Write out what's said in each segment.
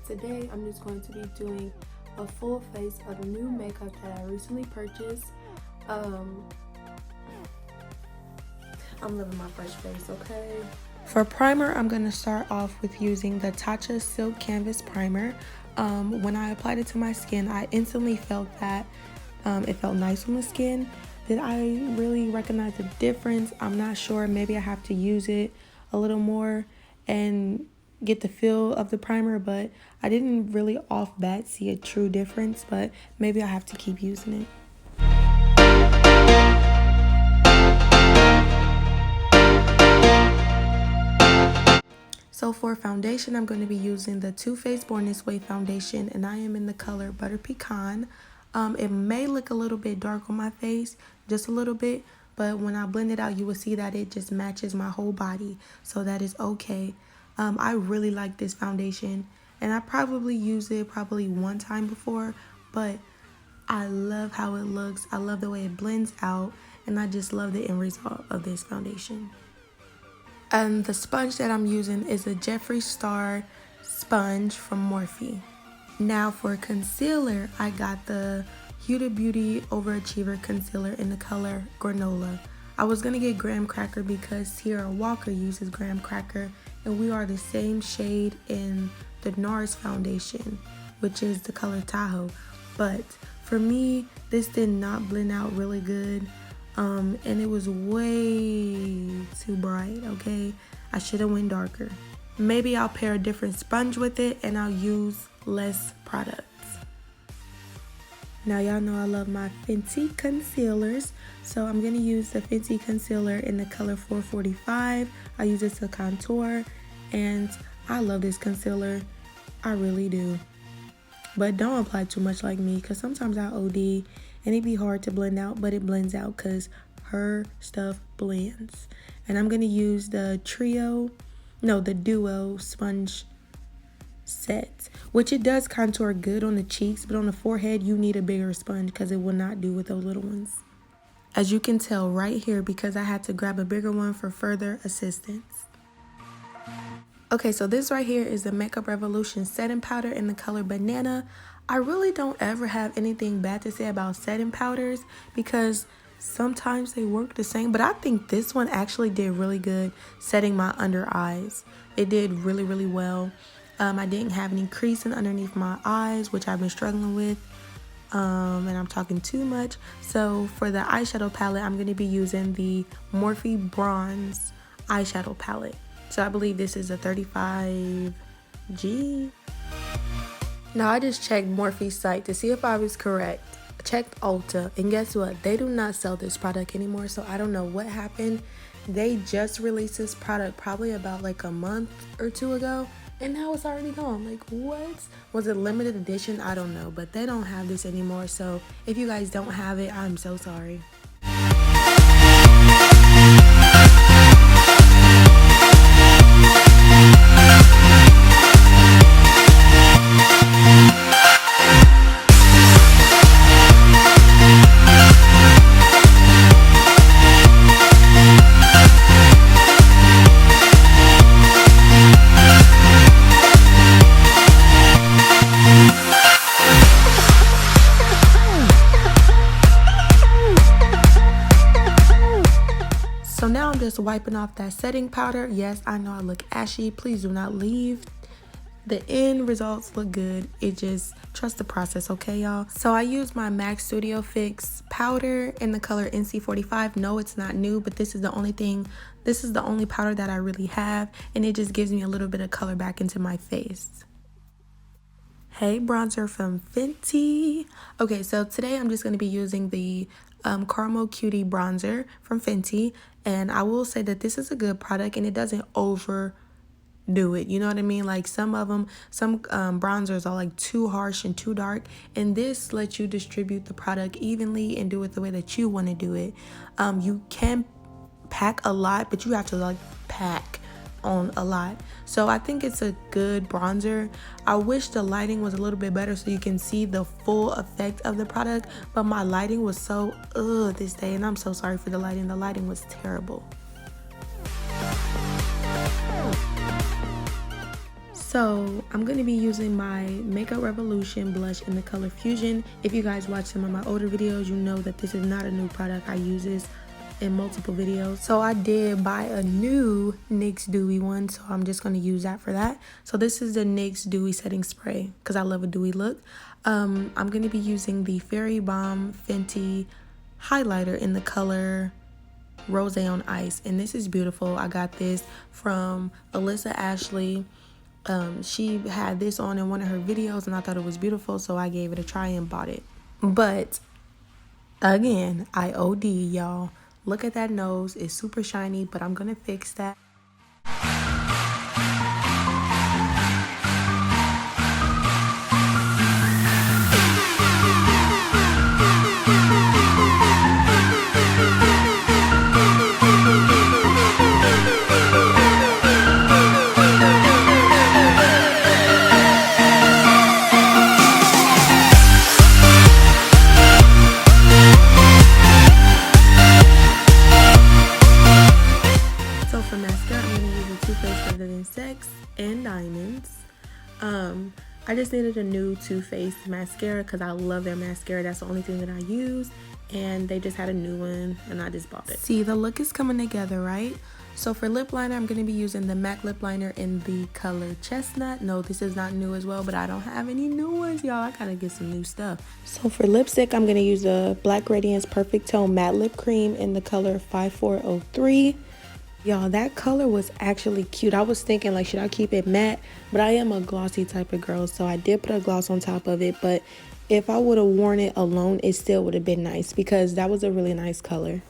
today I'm just going to be doing a full face of the new makeup that I recently purchased. I'm living my fresh face, okay? For primer, I'm going to start off with using the Tatcha Silk Canvas Primer. When I applied it to my skin, I instantly felt that it felt nice on the skin. Did I really recognize the difference? I'm not sure. Maybe I have to use it a little more and get the feel of the primer, but I didn't really off bat see a true difference, but maybe I have to keep using it. So for foundation, I'm going to be using the Too Faced Born This Way foundation, and I am in the color Butter Pecan. It may look a little bit dark on my face, just a little bit, but when I blend it out, you will see that it just matches my whole body, so that is okay. I really like this foundation, and I probably used it one time before, but I love how it looks. I love the way it blends out, and I just love the end result of this foundation. And the sponge that I'm using is a Jeffree Star sponge from Morphe. Now for concealer, I got the Huda Beauty Overachiever concealer in the color Granola. I was going to get Graham Cracker because Tierra Walker uses Graham Cracker, and we are the same shade in the NARS foundation, which is the color Tahoe. But for me, this did not blend out really good, and it was way too bright, okay? I should have went darker. Maybe I'll pair a different sponge with it and I'll use less products. Now y'all know I love my Fenty concealers, so I'm going to use the Fenty concealer in the color 445. I use it to contour, and I love this concealer. I really do. But don't apply too much like me, because sometimes I OD and it'd be hard to blend out, but it blends out because her stuff blends. And I'm going to use the Duo sponge set, which it does contour good on the cheeks, but on the forehead you need a bigger sponge because it will not do with those little ones. As you can tell right here, because I had to grab a bigger one for further assistance. Okay, so this right here is the Makeup Revolution setting powder in the color Banana. I really don't ever have anything bad to say about setting powders because sometimes they work the same, but I think this one actually did really good setting my under eyes. It did really, really well. I didn't have any creasing underneath my eyes, which I've been struggling with, and I'm talking too much. So for the eyeshadow palette, I'm going to be using the Morphe Bronze eyeshadow palette. So I believe this is a 35G. Now I just checked Morphe's site to see if I was correct. Checked Ulta, and guess what? They do not sell this product anymore, so I don't know what happened. They just released this product probably about like a month or two ago, and now it's already gone. Like, what? Was it limited edition? I don't know, but they don't have this anymore, so if you guys don't have it, I'm so sorry. So now I'm just wiping off that setting powder. Yes, I know I look ashy. Please do not leave. The end results look good. It just, trust the process, okay, y'all? So I use my MAC Studio Fix powder in the color NC45. No, it's not new, but this is the only powder that I really have, and it just gives me a little bit of color back into my face. Hey, bronzer from Fenty. Okay, so today I'm just going to be using the Caramel Cutie bronzer from Fenty, and I will say that this is a good product and it doesn't overdo it, you know what I mean? Like some bronzers are like too harsh and too dark, and this lets you distribute the product evenly and do it the way that you want to do it. You can pack a lot, but you have to like pack on a lot. So I think it's a good bronzer. I wish the lighting was a little bit better so you can see the full effect of the product, but my lighting was so this day, and I'm so sorry for the lighting. The lighting was terrible. So I'm going to be using my Makeup Revolution blush in the color Fusion. If you guys watch some of my older videos, you know that this is not a new product. I use this in multiple videos. So I did buy a new NYX Dewy one, so I'm just going to use that for that. So this is the NYX Dewy setting spray because I love a dewy look. I'm going to be using the Fairy Bomb Fenty highlighter in the color Rose on Ice, and this is beautiful. I got this from Alyssa Ashley. She had this on in one of her videos and I thought it was beautiful, so I gave it a try and bought it. But again, I OD, y'all. Look at that nose. It's super shiny, but I'm gonna fix that. And Diamonds. I just needed a new Too Faced mascara because I love their mascara. That's the only thing that I use, and they just had a new one and I just bought it. See, the look is coming together, right? So for lip liner, I'm going to be using the MAC lip liner in the color Chestnut. No, this is not new as well, but I don't have any new ones, y'all. I gotta get some new stuff. So for lipstick, I'm going to use the Black Radiance Perfect Tone Matte Lip Cream in the color 5403. Y'all, that color was actually cute. I was thinking, like, should I keep it matte? But I am a glossy type of girl, so I did put a gloss on top of it. But if I would have worn it alone, it still would have been nice because that was a really nice color.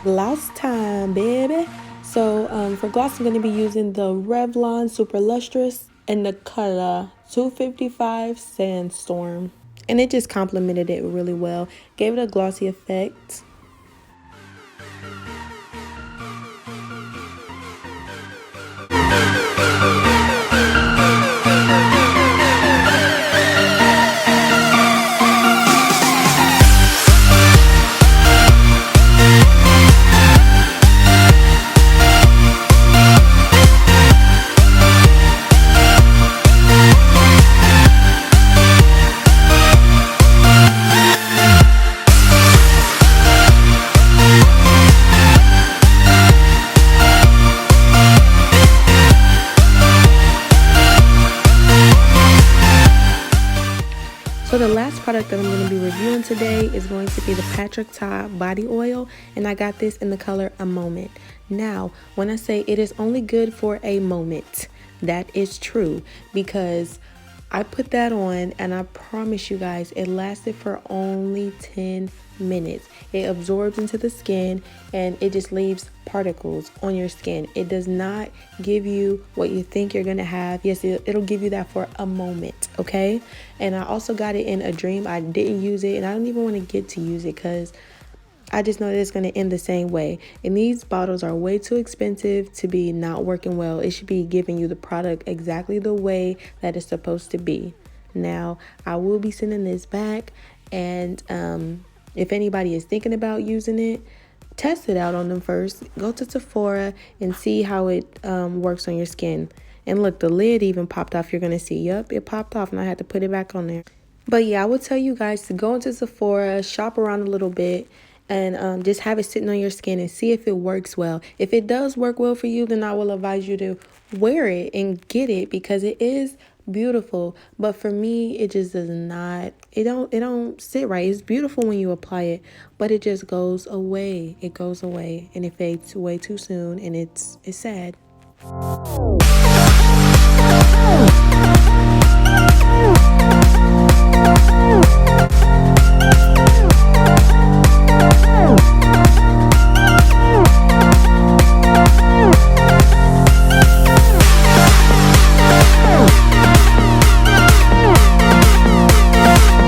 Blouse time, baby. So for gloss, I'm going to be using the Revlon Super Lustrous in the color 255 Sandstorm. And it just complemented it really well. Gave it a glossy effect. So the last product that I'm going to be reviewing today is going to be the Patrick Ta body oil, and I got this in the color A Moment. Now, when I say it is only good for a moment, that is true because I put that on and I promise you guys it lasted for only 10 minutes. It absorbs into the skin and it just leaves particles on your skin. It does not give you what you think you're gonna have. Yes, it'll give you that for a moment, okay? And I also got it in a dream. I didn't use it and I don't even want to get to use it because I just know that it's going to end the same way. And these bottles are way too expensive to be not working well. It should be giving you the product exactly the way that it's supposed to be. Now, I will be sending this back. And if anybody is thinking about using it, test it out on them first. Go to Sephora and see how it works on your skin. And look, the lid even popped off. You're going to see, yup, it popped off and I had to put it back on there. But yeah, I would tell you guys to go into Sephora, shop around a little bit, and just have it sitting on your skin and see if it works well. If it does work well for you, then I will advise you to wear it and get it because it is beautiful. But for me, it just does not, it don't sit right. It's beautiful when you apply it, but it just goes away. It goes away and it fades way too soon, and it's sad.